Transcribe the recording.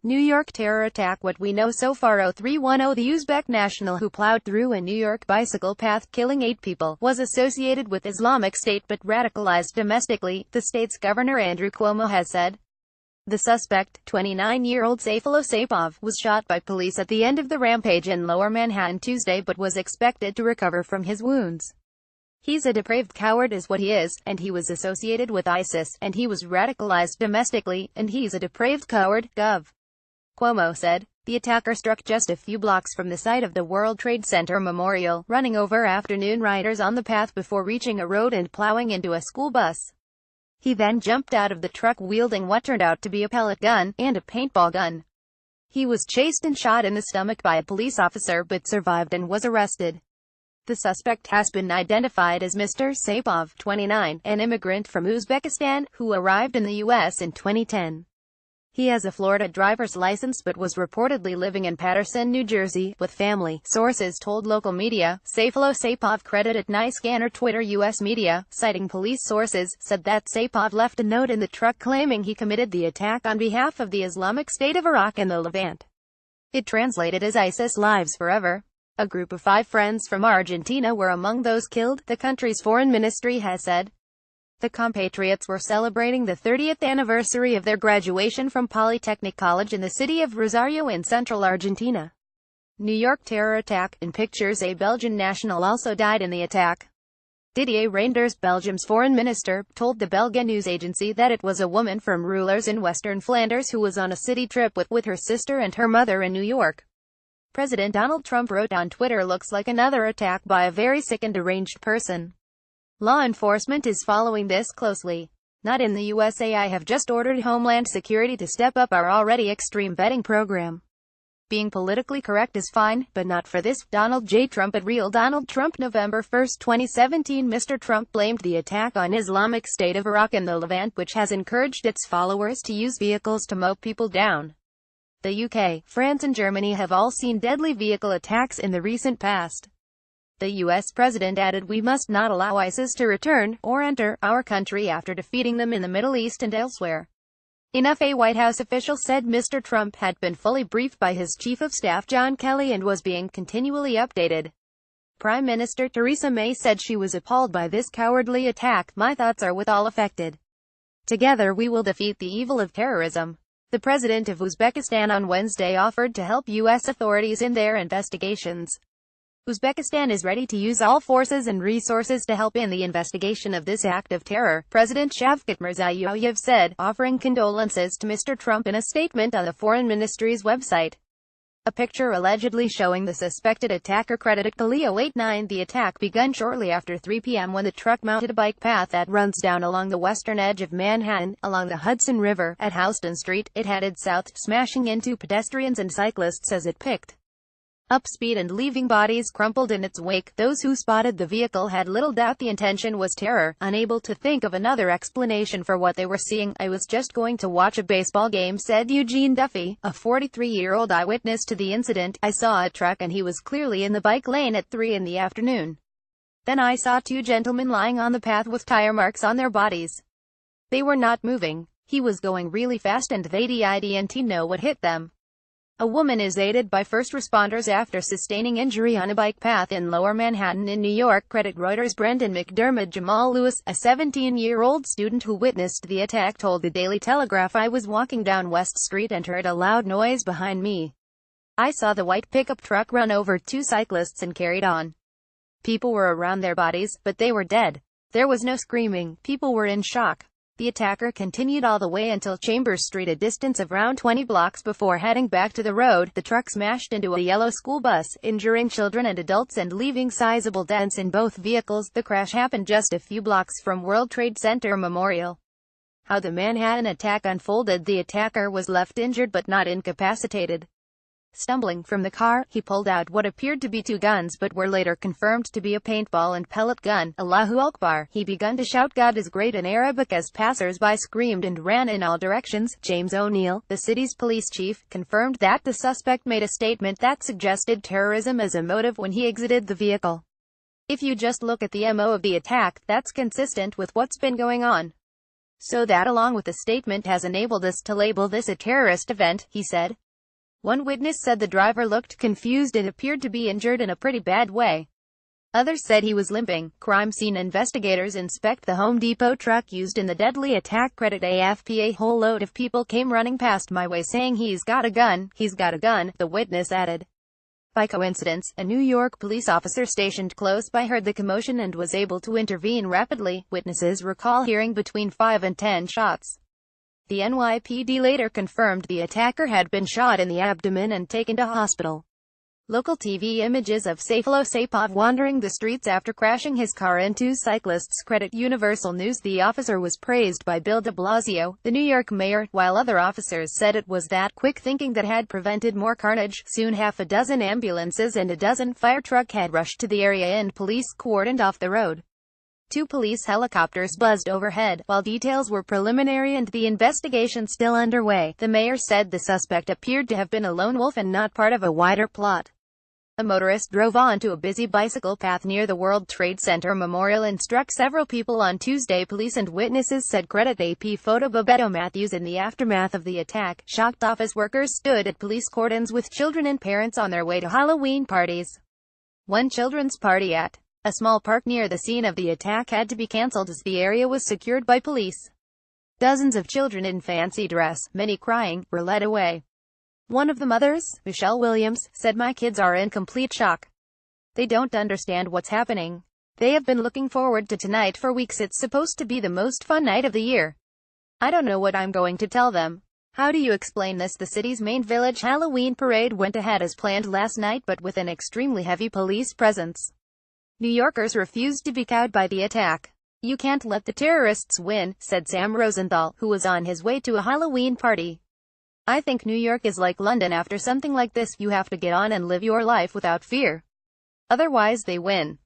New York terror attack. What we know so far. 0310 The Uzbek national who plowed through a New York bicycle path killing 8 people was associated with Islamic State but radicalized domestically, the state's governor Andrew Cuomo has said. The suspect, 29-year-old Sayfullo Saipov, was shot by police at the end of the rampage in Lower Manhattan Tuesday but was expected to recover from his wounds. "He's a depraved coward is what he is, and he was associated with ISIS, and he was radicalized domestically, and he's a depraved coward," Gov. Cuomo said. The attacker struck just a few blocks from the site of the World Trade Center Memorial, running over afternoon riders on the path before reaching a road and plowing into a school bus. He then jumped out of the truck wielding what turned out to be a pellet gun, and a paintball gun. He was chased and shot in the stomach by a police officer but survived and was arrested. The suspect has been identified as Mr. Saipov, 29, an immigrant from Uzbekistan, who arrived in the U.S. in 2010. He has a Florida driver's license but was reportedly living in Paterson, New Jersey, with family, sources told local media. Sayfullo Saipov credited Nyscanner Twitter U.S. media, citing police sources, said that Saipov left a note in the truck claiming he committed the attack on behalf of the Islamic State of Iraq and the Levant. It translated as ISIS lives forever. A group of 5 friends from Argentina were among those killed, the country's foreign ministry has said. The compatriots were celebrating the 30th anniversary of their graduation from Polytechnic College in the city of Rosario in central Argentina. New York terror attack. In pictures, a Belgian national also died in the attack. Didier Reynders, Belgium's foreign minister, told the Belga news agency that it was a woman from Roulers in western Flanders who was on a city trip with her sister and her mother in New York. President Donald Trump wrote on Twitter, "Looks like another attack by a very sick and deranged person. Law enforcement is following this closely. Not in the USA. I have just ordered Homeland Security to step up our already extreme vetting program. Being politically correct is fine, but not for this." Donald J. Trump at Real Donald Trump. November 1, 2017. Mr. Trump blamed the attack on Islamic State of Iraq and the Levant, which has encouraged its followers to use vehicles to mow people down. The UK, France and Germany have all seen deadly vehicle attacks in the recent past. The U.S. president added, "We must not allow ISIS to return, or enter, our country after defeating them in the Middle East and elsewhere." Enough. A White House official said Mr. Trump had been fully briefed by his chief of staff John Kelly and was being continually updated. Prime Minister Theresa May said she was appalled by this cowardly attack. "My thoughts are with all affected. Together we will defeat the evil of terrorism." The president of Uzbekistan on Wednesday offered to help U.S. authorities in their investigations. Uzbekistan is ready to use all forces and resources to help in the investigation of this act of terror, President Shavkat Mirziyoyev said, offering condolences to Mr. Trump in a statement on the Foreign Ministry's website. A picture allegedly showing the suspected attacker credited Khalil 89. The attack begun shortly after 3 p.m. when the truck mounted a bike path that runs down along the western edge of Manhattan, along the Hudson River. At Houston Street, it headed south, smashing into pedestrians and cyclists as it picked up speed and leaving bodies crumpled in its wake. Those who spotted the vehicle had little doubt the intention was terror, unable to think of another explanation for what they were seeing. "I was just going to watch a baseball game," said Eugene Duffy, a 43-year-old eyewitness to the incident. "I saw a truck and he was clearly in the bike lane at 3 in the afternoon. Then I saw 2 gentlemen lying on the path with tire marks on their bodies. They were not moving. He was going really fast and they didn't know what hit them." A woman is aided by first responders after sustaining injury on a bike path in Lower Manhattan in New York. Credit Reuters. Brendan McDermott. Jamal Lewis, a 17-year-old student who witnessed the attack, told the Daily Telegraph, "I was walking down West Street and heard a loud noise behind me. I saw the white pickup truck run over 2 cyclists and carried on. People were around their bodies, but they were dead. There was no screaming. People were in shock." The attacker continued all the way until Chambers Street, a distance of around 20 blocks before heading back to the road. The truck smashed into a yellow school bus, injuring children and adults and leaving sizable dents in both vehicles. The crash happened just a few blocks from World Trade Center Memorial. How the Manhattan attack unfolded. The attacker was left injured but not incapacitated. Stumbling from the car, he pulled out what appeared to be 2 guns but were later confirmed to be a paintball and pellet gun. "Allahu Akbar." He began to shout "God is great" in Arabic as passers-by screamed and ran in all directions. James O'Neill, the city's police chief, confirmed that the suspect made a statement that suggested terrorism as a motive when he exited the vehicle. "If you just look at the MO of the attack, that's consistent with what's been going on. So that along with the statement has enabled us to label this a terrorist event, he said. One witness said the driver looked confused and appeared to be injured in a pretty bad way. Others said he was limping. Crime scene investigators inspect the Home Depot truck used in the deadly attack. Credit AFP. A whole load of people came running past my way saying he's got a gun, the witness added. By coincidence, a New York police officer stationed close by heard the commotion and was able to intervene rapidly. Witnesses recall hearing between 5 and 10 shots. The NYPD later confirmed the attacker had been shot in the abdomen and taken to hospital. Local TV images of Sayfullo Saipov wandering the streets after crashing his car into cyclists credit Universal News. The officer was praised by Bill de Blasio, the New York mayor, while other officers said it was that quick thinking that had prevented more carnage. Soon half a dozen ambulances and a dozen fire trucks had rushed to the area and police cordoned off the road. 2 police helicopters buzzed overhead, while details were preliminary and the investigation still underway. The mayor said the suspect appeared to have been a lone wolf and not part of a wider plot. A motorist drove onto a busy bicycle path near the World Trade Center Memorial and struck several people on Tuesday, police and witnesses said. Credit AP photo. Bebeto Matthews. In the aftermath of the attack, shocked office workers stood at police cordons with children and parents on their way to Halloween parties. One children's party at a small park near the scene of the attack had to be cancelled as the area was secured by police. Dozens of children in fancy dress, many crying, were led away. One of the mothers, Michelle Williams, said, "My kids are in complete shock. They don't understand what's happening. They have been looking forward to tonight for weeks. It's supposed to be the most fun night of the year. I don't know what I'm going to tell them. How do you explain this?" The city's main village Halloween parade went ahead as planned last night but with an extremely heavy police presence. New Yorkers refused to be cowed by the attack. "You can't let the terrorists win," said Sam Rosenthal, who was on his way to a Halloween party. "I think New York is like London after something like this. You have to get on and live your life without fear. Otherwise they win."